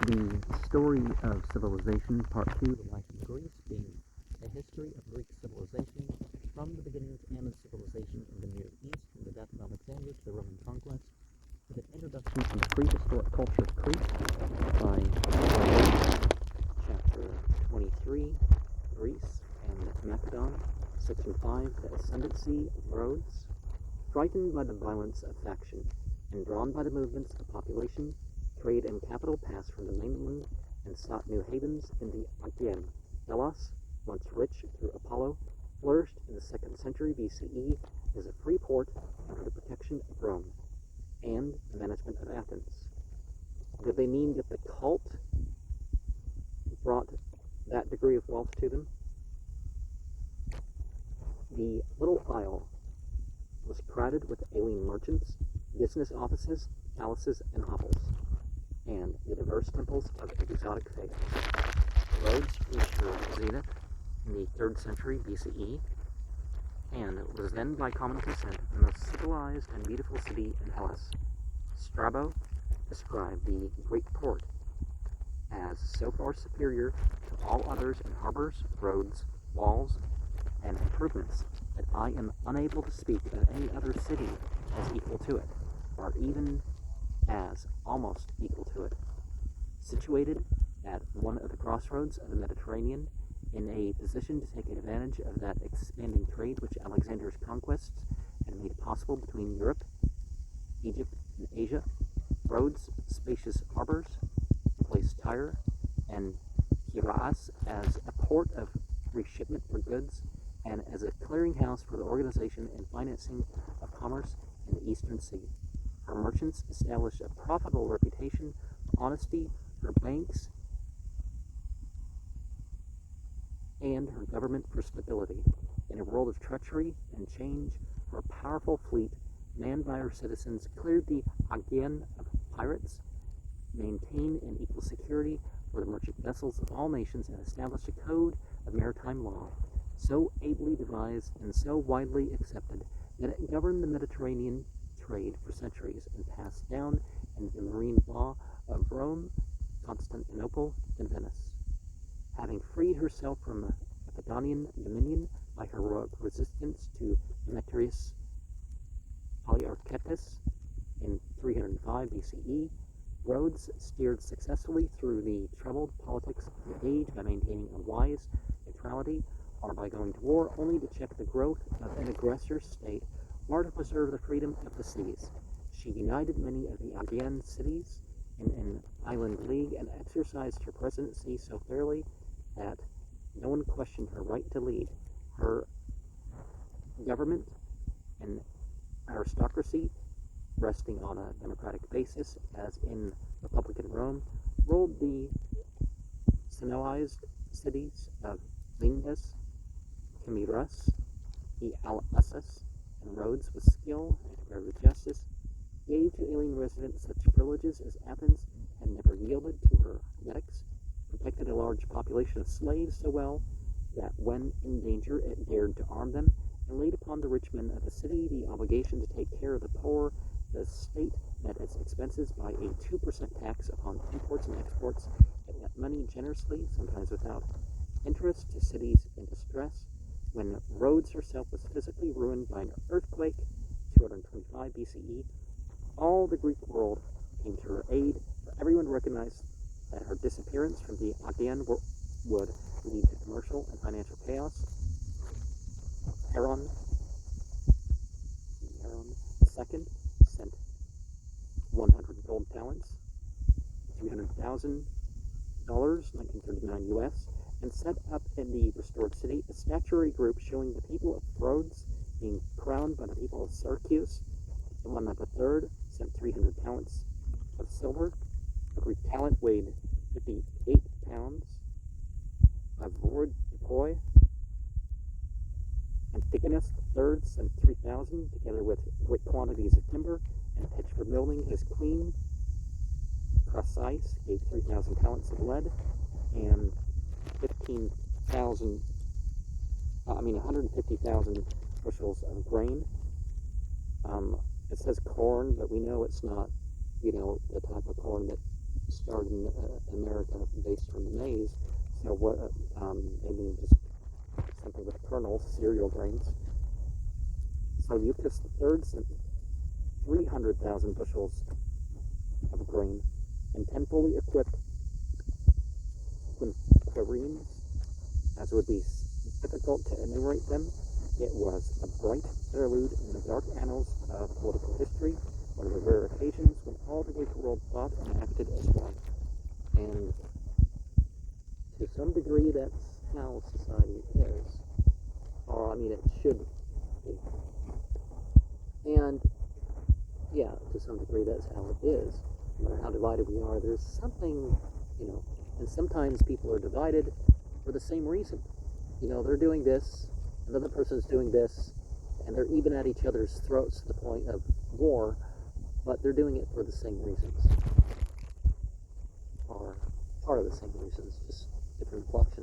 The Story of Civilization, Part 2, The Life of Greece, being a history of Greek civilization from the beginnings and the civilization of the Near East, from the death of Alexander to the Roman conquest, with an introduction to the prehistoric culture of Crete by Chapter 23, Greece and Macedon, Section 5, The Ascendancy of Rhodes. Frightened by the violence of faction and drawn by the movements of population, trade and capital passed from the mainland and sought new havens in the Aegean. Delos, once rich through Apollo, flourished in the 2nd century BCE as a free port under the protection of Rome and the management of Athens. Did they mean that the cult brought that degree of wealth to them? The little isle was crowded with alien merchants, business offices, palaces, and hovels, and the diverse temples of exotic faiths. Rhodes reached her zenith in the 3rd century BCE, and was then, by common consent, the most civilized and beautiful city in Hellas. Strabo described the great port as so far superior to all others in harbors, roads, walls, and improvements that I am unable to speak of any other city as equal to it, or even as almost equal to it. Situated at one of the crossroads of the Mediterranean, in a position to take advantage of that expanding trade which Alexander's conquests had made possible between Europe, Egypt, and Asia, Rhodes' spacious harbors placed Tyre and Piraeus as a port of reshipment for goods and as a clearinghouse for the organization and financing of commerce in the Eastern Sea. Her merchants established a profitable reputation for honesty. Her banks and her government for stability. In a world of treachery and change, her powerful fleet, manned by her citizens, cleared the Aegean of pirates, maintained an equal security for the merchant vessels of all nations, and established a code of maritime law, so ably devised and so widely accepted that it governed the Mediterranean trade for centuries and passed down in the marine law of Rome, Constantinople, and Venice. Having freed herself from Macedonian dominion by heroic resistance to Demetrius Poliorcetes in 305 BCE, Rhodes steered successfully through the troubled politics of the age by maintaining a wise neutrality, or by going to war only to check the growth of an aggressor state, or to preserve the freedom of the seas. She united many of the Aegean cities in an island league and exercised her presidency so fairly that no one questioned her right to lead. Her government and aristocracy, resting on a democratic basis, as in Republican Rome, ruled the Sinoized cities of Lindes, Camiras, Alassus, and Rhodes with skill and compared with justice, gave to alien residents such privileges as Athens had never yielded to her medics, protected a large population of slaves so well that when in danger it dared to arm them, and laid upon the rich men of the city the obligation to take care of the poor. The state met its expenses by a 2% tax upon imports and exports. It lent money generously, sometimes without interest, to cities in distress. When Rhodes herself was physically ruined by an earthquake, 225 BCE, all the Greek world came to her aid, for everyone recognized that her disappearance from the Aegean would lead to commercial and financial chaos. Heron II sent 100 gold talents, $300,000, 1939 US, and set up in the restored city a statuary group showing the people of Rhodes being crowned by the people of Syracuse. Durant III sent 300 talents of silver. A Greek talent weighed 58 pounds of void. Antigonus III sent 3,000, together with great quantities of timber and pitch for building. His queen, Chrysis, gave 3,000 talents of lead and 150,000 bushels of grain. It says corn, but we know it's not, the type of corn that started in America based on maize. So what? Maybe just something with kernels, cereal grains. So Euctus III sent 300,000 bushels of grain and 10 fully equipped quinquerenes, as it would be difficult to enumerate them. It was a bright interlude in the dark annals of political history, one of the rare occasions when all the Greek world thought and acted as one. And to some degree, that's how society is. Or, I mean, it should be. And, yeah, to some degree, that's how it is. No matter how divided we are, there's something, and sometimes people are divided for the same reason. They're doing this, another person's doing this, and they're even at each other's throats to the point of war, but they're doing it for the same reasons. Or part of the same reasons, just different reflections.